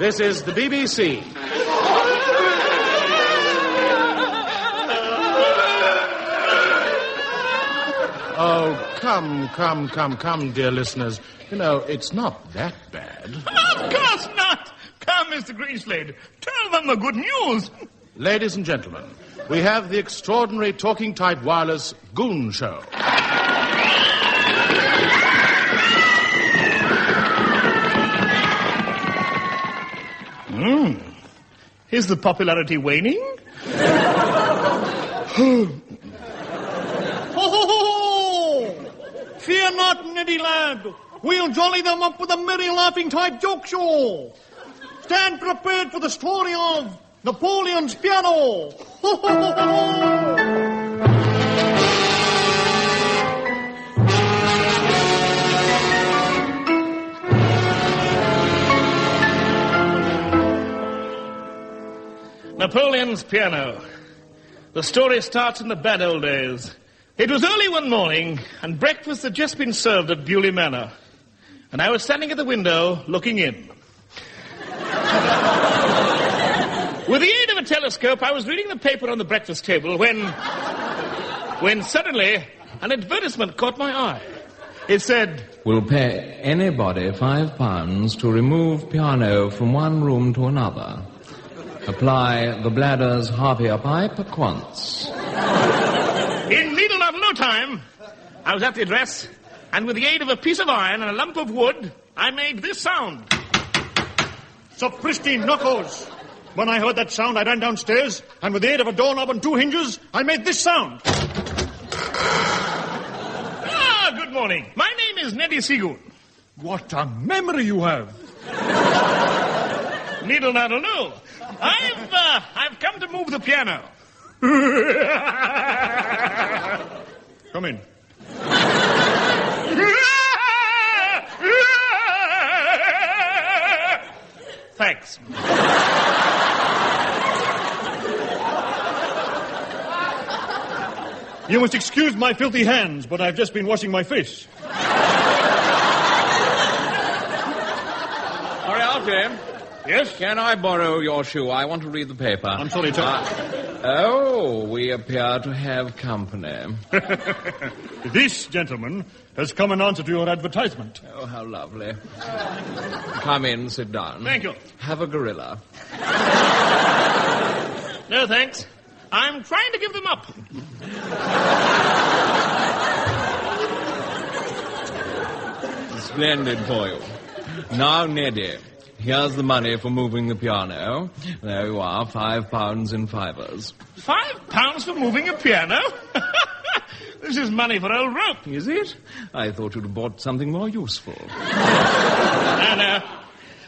This is the BBC. Oh, come, dear listeners. You know, it's not that bad. Of course not. Come, Mr. Greenslade. Tell them the good news. Ladies and gentlemen, we have the extraordinary talking-type wireless Goon show. Is the popularity waning? Fear not, Neddy lad. We'll jolly them up with a merry laughing type joke show. Stand prepared for the story of Napoleon's piano. Napoleon's piano. The story starts in the bad old days. It was early one morning, and breakfast had just been served at Bewley Manor. And I was standing at the window, looking in. With the aid of a telescope, I was reading the paper on the breakfast table when suddenly an advertisement caught my eye. It said, "Will pay anybody £5 to remove piano from one room to another. Apply the bladder's harpier pipe at once." In little of no time, I was at the address, and with the aid of a piece of iron and a lump of wood, I made this sound. Sapristi knuckles. When I heard that sound, I ran downstairs, and with the aid of a doorknob and two hinges, I made this sound. Good morning. My name is Neddy Seagoon. What a memory you have. Needle naddle no. I've come to move the piano. Come in. Thanks. You must excuse my filthy hands, but I've just been washing my face. Hurry up, Jim. Yes? Can I borrow your shoe? I want to read the paper. I'm sorry, Tom. We appear to have company. This gentleman has come in answer to your advertisement. Oh, how lovely. Come in, sit down. Thank you. Have a gorilla. No, thanks. I'm trying to give them up. Splendid for you. Now, Neddy, here's the money for moving the piano. There you are, £5 in fivers. £5 for moving a piano? This is money for old rope. Is it? I thought you'd have bought something more useful. No.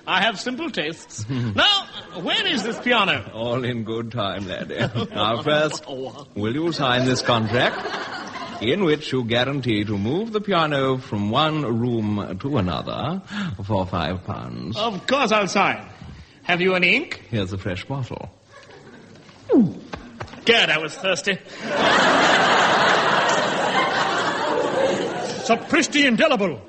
I have simple tastes. Now, where is this piano? All in good time, laddie. Now, first, will you sign this contract, in which you guarantee to move the piano from one room to another for £5? Of course I'll sign. Have you any ink? Here's a fresh bottle. Gad, I was thirsty. Sapristi indelible.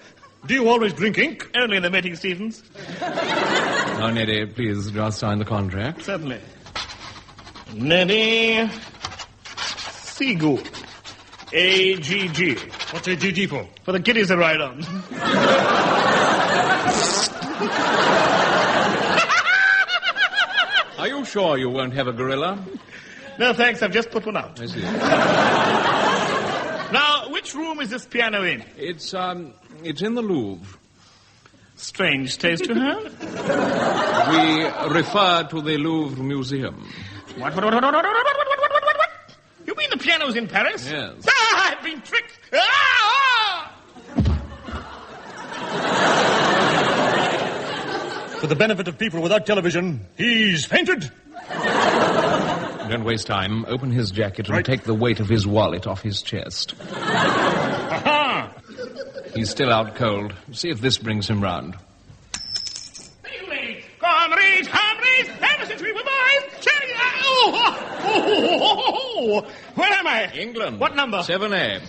Do you always drink ink? Only in the meeting, Stevens. Now, Neddy, please just sign the contract. Certainly. Neddy Seagoon. AGG. What's AGG for? For the kiddies to ride on. Are you sure you won't have a gorilla? No, thanks. I've just put one out. I see. Now, which room is this piano in? It's in the Louvre. Strange taste to have. We refer to the Louvre Museum. What? You mean the piano's in Paris? Yes. I've been tricked. For the benefit of people without television, he's fainted. Don't waste time. Open his jacket and take the weight of his wallet off his chest. Aha! He's still out cold. See if this brings him round. Comrades, ever since we were boys, where am I? England. What number? 7A.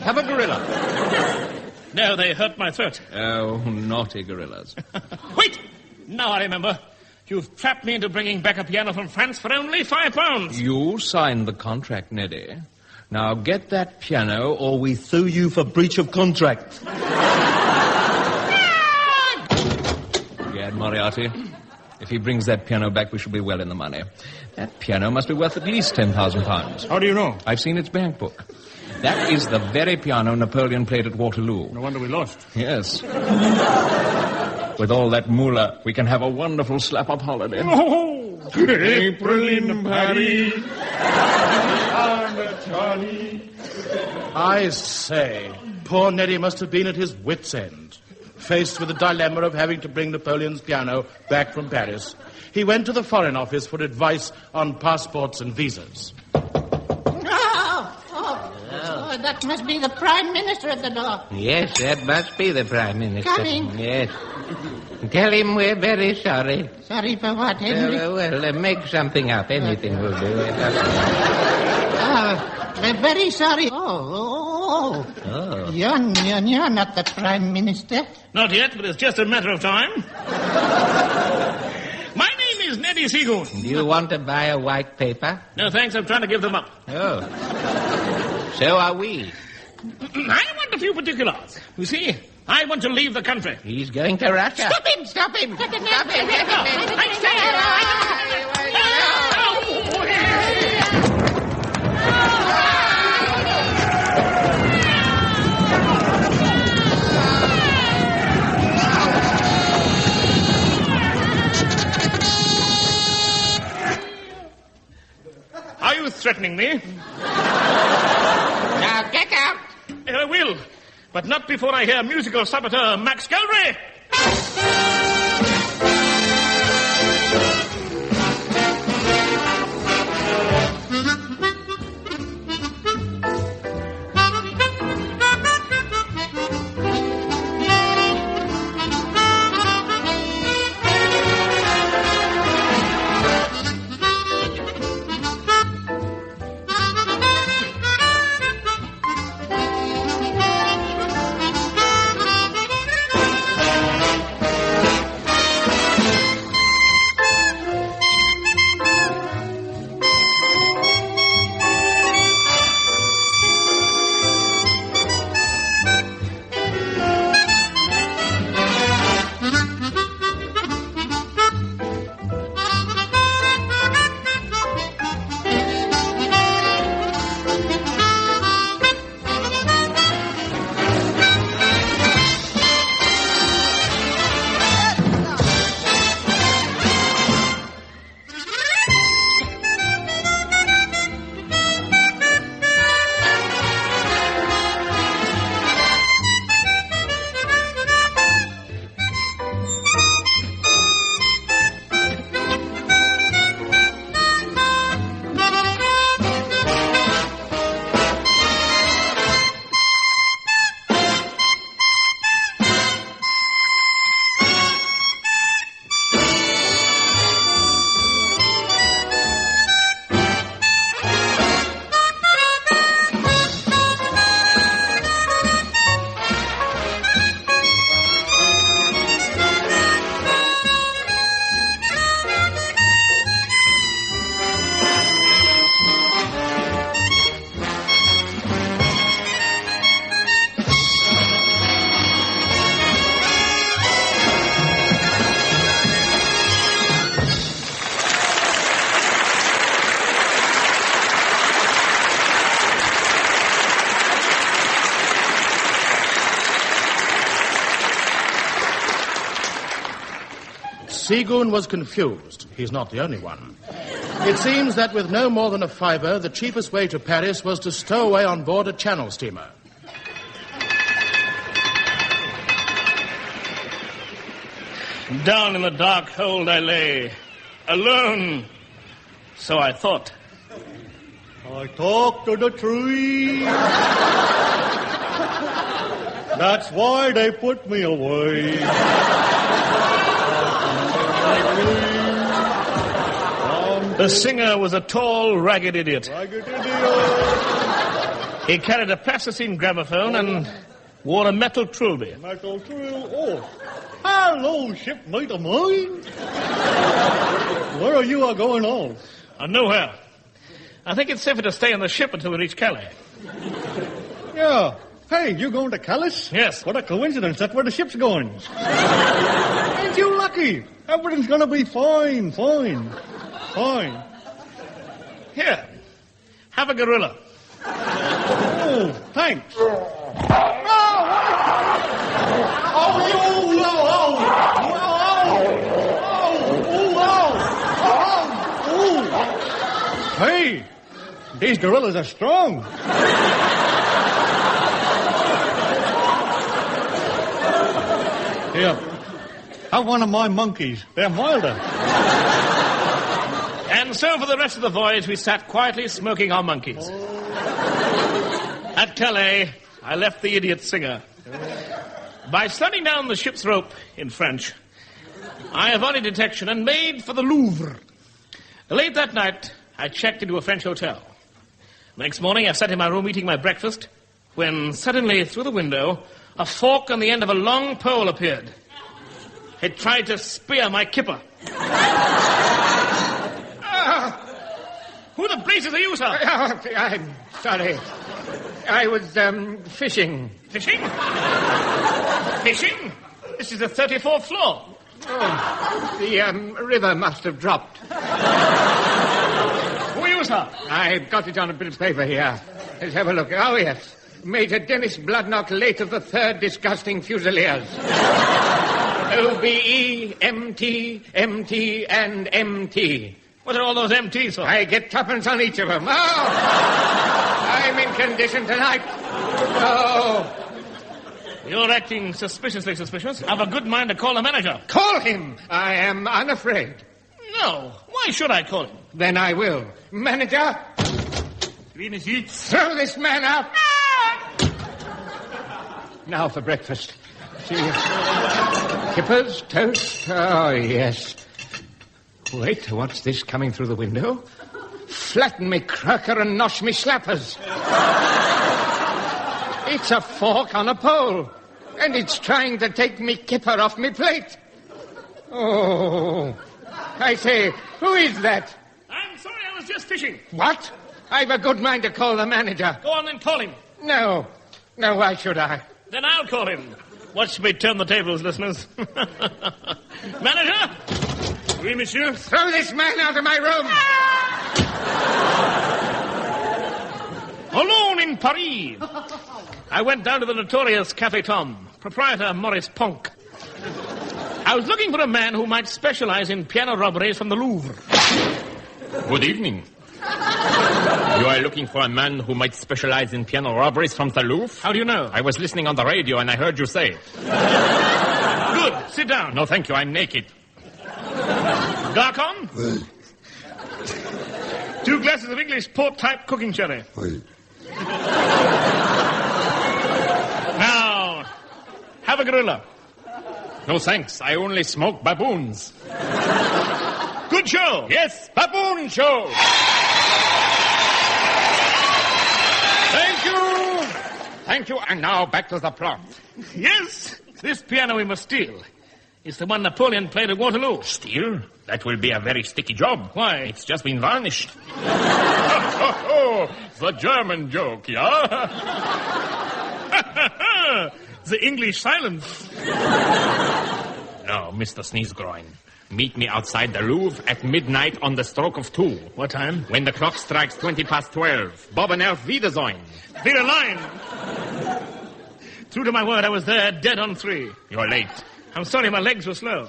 Have a gorilla. No, they hurt my throat. Oh, naughty gorillas. Wait! Now I remember. You've trapped me into bringing back a piano from France for only £5. You signed the contract, Neddy. Now get that piano or we sue you for breach of contract. Gad Moriarty, if he brings that piano back, we shall be well in the money. That piano must be worth at least £10,000. How do you know? I've seen its bank book. That is the very piano Napoleon played at Waterloo. No wonder we lost. Yes. With all that moolah, we can have a wonderful slap-up holiday. Oh, April in Paris. I say, poor Neddy must have been at his wits' end. Faced with the dilemma of having to bring Napoleon's piano back from Paris, he went to the Foreign Office for advice on passports and visas. Oh, that must be the Prime Minister at the door. Yes, that must be the Prime Minister. Coming. Yes. Tell him we're very sorry. Sorry for what, Henry? Make something up. Anything will do. We're very sorry. Oh. You're not the Prime Minister. Not yet, but it's just a matter of time. My name is Neddy Seagoon. Do you want to buy a white paper? No, thanks, I'm trying to give them up. Oh. So are we. I want a few particulars. You see, I want to leave the country. He's going to Russia. Stop him! Stop him! Are you threatening me? Now get out! I will, but not before I hear musical saboteur Max Goldry. Seagoon was confused. He's not the only one. It seems that with no more than a fiver, the cheapest way to Paris was to stow away on board a Channel steamer. Down in the dark hold I lay, alone. So I thought. I talk to the tree. That's why they put me away. The singer was a tall, ragged idiot. He carried a plasticine gramophone and wore a metal trilby. Metal Trill. Oh, hello, shipmate of mine. Where are you going on? Nowhere. I think it's safer to stay on the ship until we reach Calais. Yeah. Hey, you going to Calais? Yes. What a coincidence. That's where the ship's going. Ain't you lucky? Everything's going to be fine. Here. Have a gorilla. Oh, thanks. Hey, these gorillas are strong. Here, have one of my monkeys. They're milder. And so for the rest of the voyage, we sat quietly smoking our monkeys. At Calais, I left the idiot singer. By sliding down the ship's rope, in French, I avoided detection and made for the Louvre. Late that night, I checked into a French hotel. Next morning, I sat in my room eating my breakfast, when suddenly, through the window, a fork on the end of a long pole appeared. It tried to spear my kipper. Who the blazes are you, sir? I'm sorry. I was, fishing. Fishing? Fishing? This is the 34th floor. Oh, the, river must have dropped. Who are you, sir? I've got it on a bit of paper here. Let's have a look. Oh, yes. Major Dennis Bloodknock, late of the 3rd Disgusting Fusiliers. OBE, MT, MT, and MT. What are all those MTs for? I get tuppence on each of them. Oh! I'm in condition tonight. Oh! You're acting suspiciously suspicious. I've a good mind to call the manager. Call him! I am unafraid. No. Why should I call him? Then I will. Manager, throw this man out. Now for breakfast. See, kippers, toast. Oh, yes. Wait, what's this coming through the window? Flatten me cracker and nosh me slappers. It's a fork on a pole, and it's trying to take me kipper off me plate. Oh, I say, who is that? I'm sorry, I was just fishing. What? I've a good mind to call the manager. Go on and call him. No, why should I? Then I'll call him. Watch me turn the tables, listeners. Manager? Oui, monsieur? Throw this man out of my room! Alone in Paris. I went down to the notorious Café Tom, proprietor Maurice Ponk. I was looking for a man who might specialize in piano robberies from the Louvre. Good evening. You are looking for a man who might specialize in piano robberies from the Louvre? How do you know? I was listening on the radio and I heard you say. Good. Sit down. No, thank you. I'm naked. Garcon? 2 glasses of English port-type cooking sherry. Now, have a gorilla. No, thanks. I only smoke baboons. Good show. Yes, baboon show. Thank you. And now back to the plot. Yes, this piano we must steal. It's the one Napoleon played at Waterloo. Steal? That will be a very sticky job. Why? It's just been varnished. The German joke, yeah? The English silence. No, Mr. Sneezegroin. Meet me outside the Louvre at midnight on the stroke of 2. What time? When the clock strikes 12:20. Bob and Elf Wiedersehen. Be a line. True to my word, I was there dead on 3. You're late. I'm sorry, my legs were slow.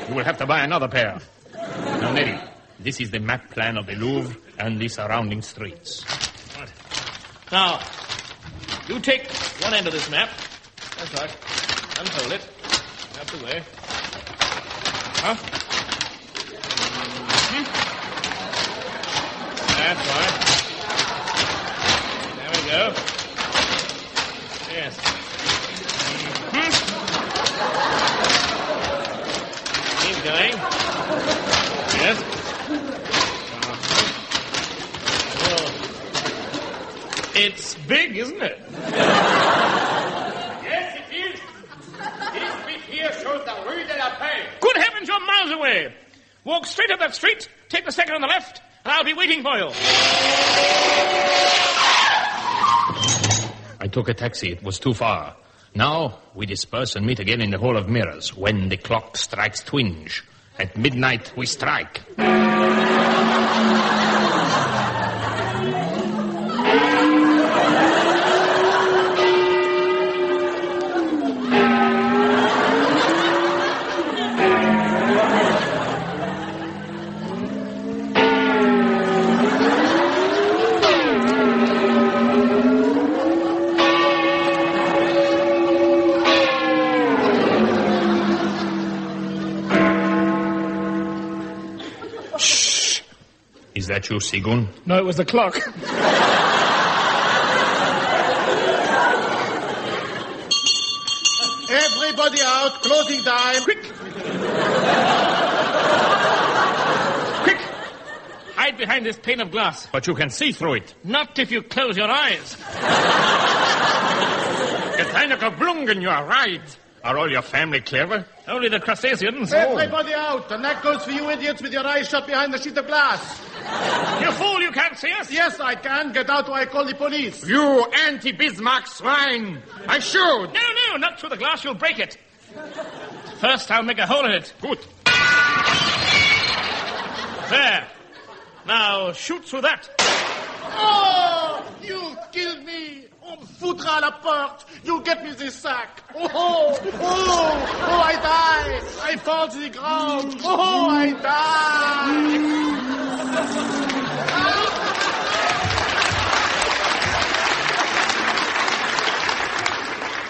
You will have to buy another pair. Now, Neddy, this is the map plan of the Louvre and the surrounding streets. Right. Now, you take one end of this map. That's right. Unfold it. Out the way. Huh? Mm-hmm. That's right. There we go. Yes. Mm-hmm. Keep going. Yes. It's big, isn't it? Yes, it is. This bit here shows the Rue de la Paix. Good heavens, you're miles away. Walk straight up that street, take the second on the left, and I'll be waiting for you. I took a taxi. It was too far. Now we disperse and meet again in the Hall of Mirrors when the clock strikes twinge. At midnight we strike. Is that you, Goon? No, it was the clock. Everybody out. Closing time. Quick! Quick! Hide behind this pane of glass. But you can see through it. Not if you close your eyes. Keine Geblungen, you are right. Are all your family clever? Only the crustaceans. Everybody out. And that goes for you idiots with your eyes shut behind the sheet of glass. You fool, you can't see us. Yes, I can. Get out or I call the police. You anti-Bismarck swine! I shoot! No, not through the glass. You'll break it. First, I'll make a hole in it. Good. There. Now, shoot through that. Oh, you killed me. On me foutra à la porte. You get me this sack. Oh, I die. I fall to the ground. Oh, I die.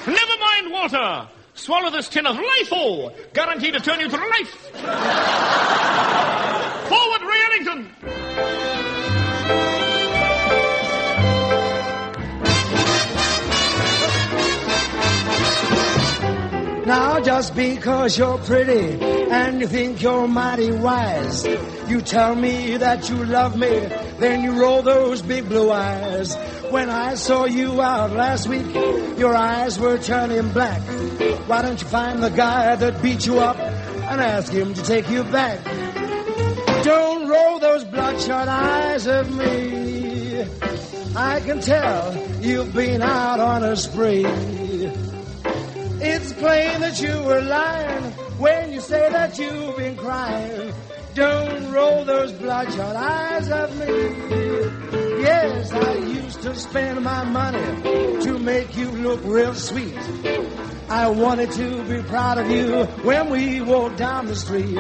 Never mind water. Swallow this tin of Life-O. Guaranteed to turn you to life. Forward, Ray Ellington. Now, just because you're pretty and you think you're mighty wise, you tell me that you love me, then you roll those big blue eyes. When I saw you out last week, your eyes were turning black. Why don't you find the guy that beat you up and ask him to take you back? Don't roll those bloodshot eyes at me. I can tell you've been out on a spree. It's plain that you were lying when you say that you've been crying. Don't roll those bloodshot eyes at me. Yes, I used to spend my money to make you look real sweet. I wanted to be proud of you when we walked down the street.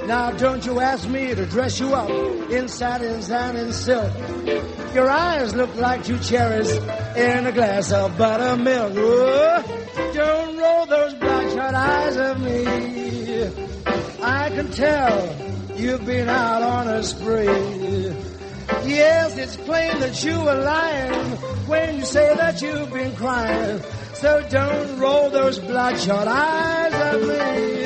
Now don't you ask me to dress you up in satins and in silk. Your eyes look like two cherries in a glass of buttermilk. Oh, don't roll those bloodshot eyes at me. I can tell you've been out on a spree. Yes, it's plain that you were lying when you say that you've been crying. So don't roll those bloodshot eyes at me.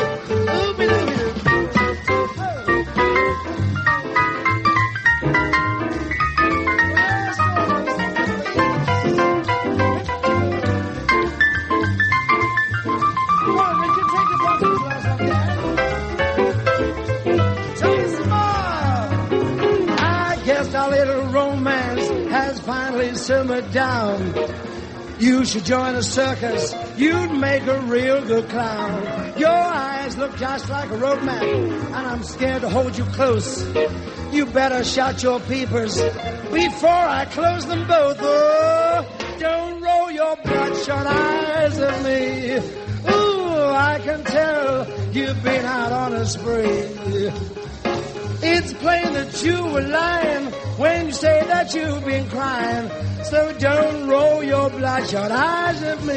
Our little romance has finally simmered down. You should join a circus. You'd make a real good clown. Your eyes look just like a road map, and I'm scared to hold you close. You better shut your peepers before I close them both. Oh, don't roll your bloodshot eyes at me. Ooh, I can tell you've been out on a spree. It's plain that you were lying when you say that you've been crying. So don't roll your bloodshot eyes at me.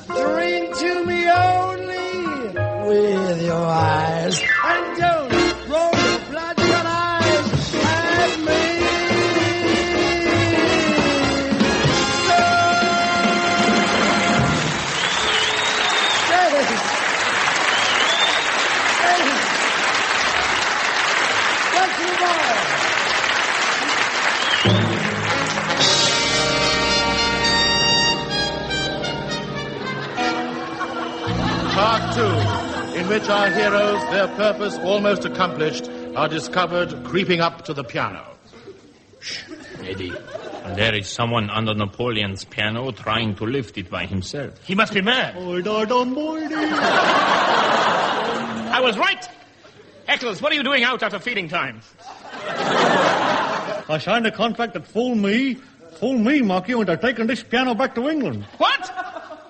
Drink to me only with your eyes. And don't roll your bloodshot eyes at me. in which our heroes, their purpose almost accomplished, are discovered creeping up to the piano. Eddie, there is someone under Napoleon's piano trying to lift it by himself. He must be mad. I was right. Eccles, what are you doing out after feeding time? I signed a contract that fooled me, Marquis, into taking this piano back to England. What?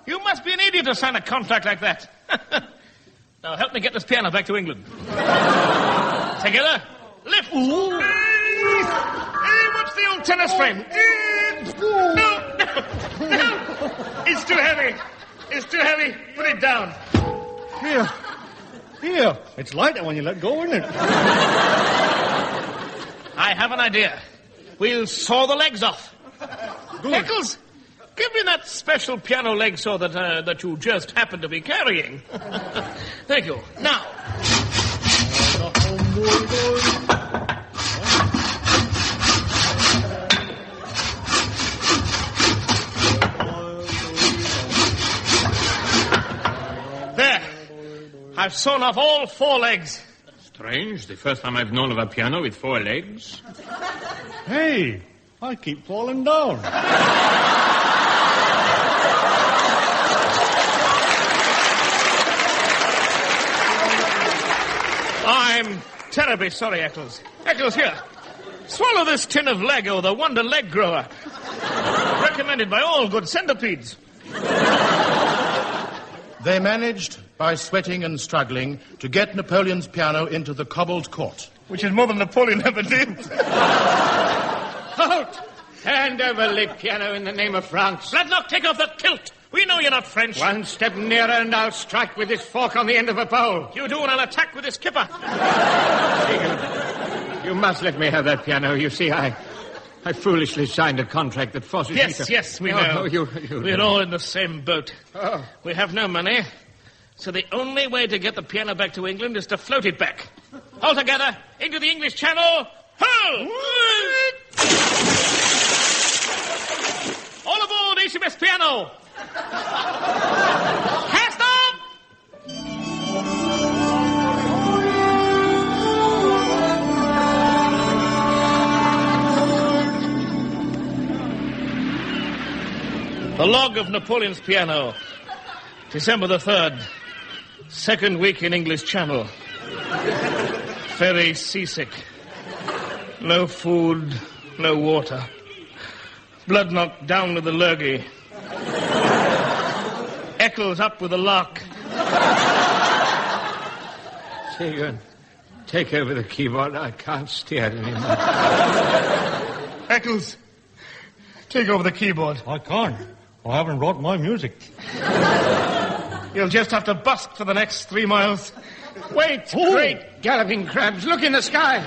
You must be an idiot to sign a contract like that. Now help me get this piano back to England. Together, lift. What's the old tennis frame? No. It's too heavy. Put it down. Here. It's lighter when you let go, isn't it? I have an idea. We'll saw the legs off. Good. Eccles, give me that special piano leg saw that you just happened to be carrying. Thank you. Now. There. I've sawn off all 4 legs. Strange. The first time I've known of a piano with 4 legs. Hey, I keep falling down. I'm terribly sorry, Eccles. Eccles, here. Swallow this tin of Lego, the Wonder Leg Grower. Recommended by all good centipedes. They managed, by sweating and struggling, to get Napoleon's piano into the cobbled court. Which is more than Napoleon ever did. Halt! Hand over the piano in the name of France. Bladnock, take off that kilt. We know you're not French. One step nearer and I'll strike with this fork on the end of a pole. You do and I'll attack with this kipper. You must let me have that piano. You see, I foolishly signed a contract that forces me to... Yes, we know. We're all in the same boat. Oh. We have no money, so the only way to get the piano back to England is to float it back. All together, into the English Channel. Ho! All aboard HMS Piano. Cast off! The log of Napoleon's piano. December the 3rd. Second week in English Channel. Very seasick. No food, no water. Blood knocked down with the lurgy. Eccles up with the lark. Goon, take over the keyboard. I can't steer it anymore. Eccles, take over the keyboard. I can't. I haven't brought my music. You'll just have to bust for the next 3 miles. Wait, great galloping crabs. Look in the sky.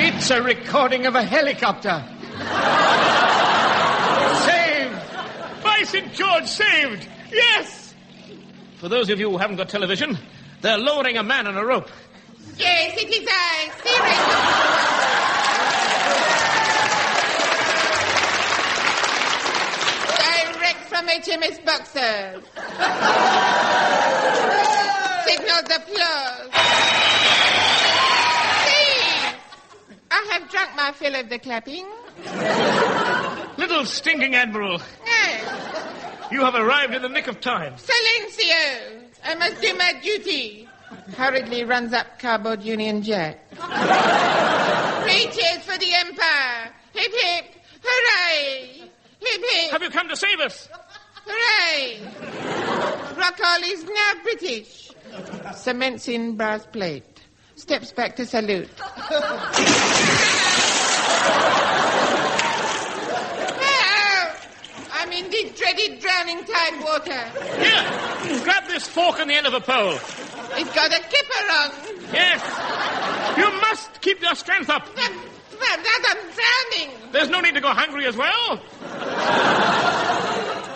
It's a recording of a helicopter. Saved! By St. George, saved! Yes! For those of you who haven't got television, they're lowering a man on a rope. Yes, it is I, Direct from HMS Boxers. Signals applause. Please! I have drunk my fill of the clapping. Little stinking admiral, Yes. you have arrived in the nick of time. Silencio! I must do my duty. Hurriedly runs up cardboard Union Jack. 3 cheers for the Empire. Hip hip, hooray! Hip hip, Have you come to save us? hooray! Rockall is now British. Cements in brass plate. Steps back to salute. I'm in the dreaded drowning tide water. Here, grab this fork on the end of a pole. It's got a kipper on. Yes. You must keep your strength up. But I'm drowning. There's no need to go hungry as well.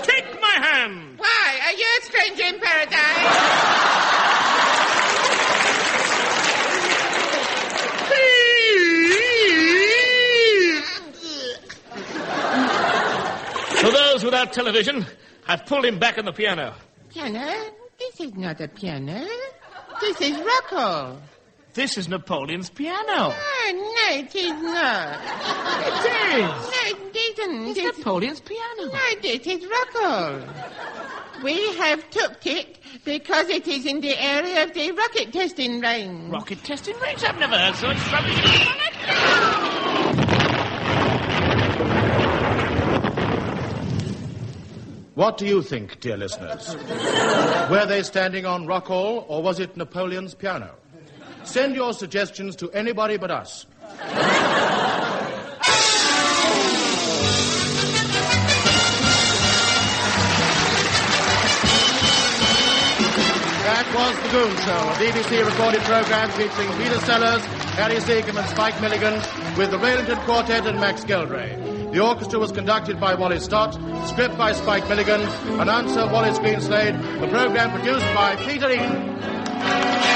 Take my hand. Why? Are you a stranger in paradise? For those without television, I've pulled him back on the piano. Piano? This is not a piano. This is Rocco. This is Napoleon's piano. Oh, no, it is not. It is. No, it isn't. It's Napoleon's piano. No, this is Rocco. We have took it because it is in the area of the rocket testing range. Rocket testing range? I've never heard so much rubbish. What do you think, dear listeners? Were they standing on rock all, or was it Napoleon's piano? Send your suggestions to anybody but us. That was The Goon Show, a BBC recorded program featuring Peter Sellers, Harry Seacombe and Spike Milligan, with the Railington Quartet and Max Geldray. The orchestra was conducted by Wally Stott, script by Spike Milligan, announcer Wallace Greenslade, the program produced by Peter Eden.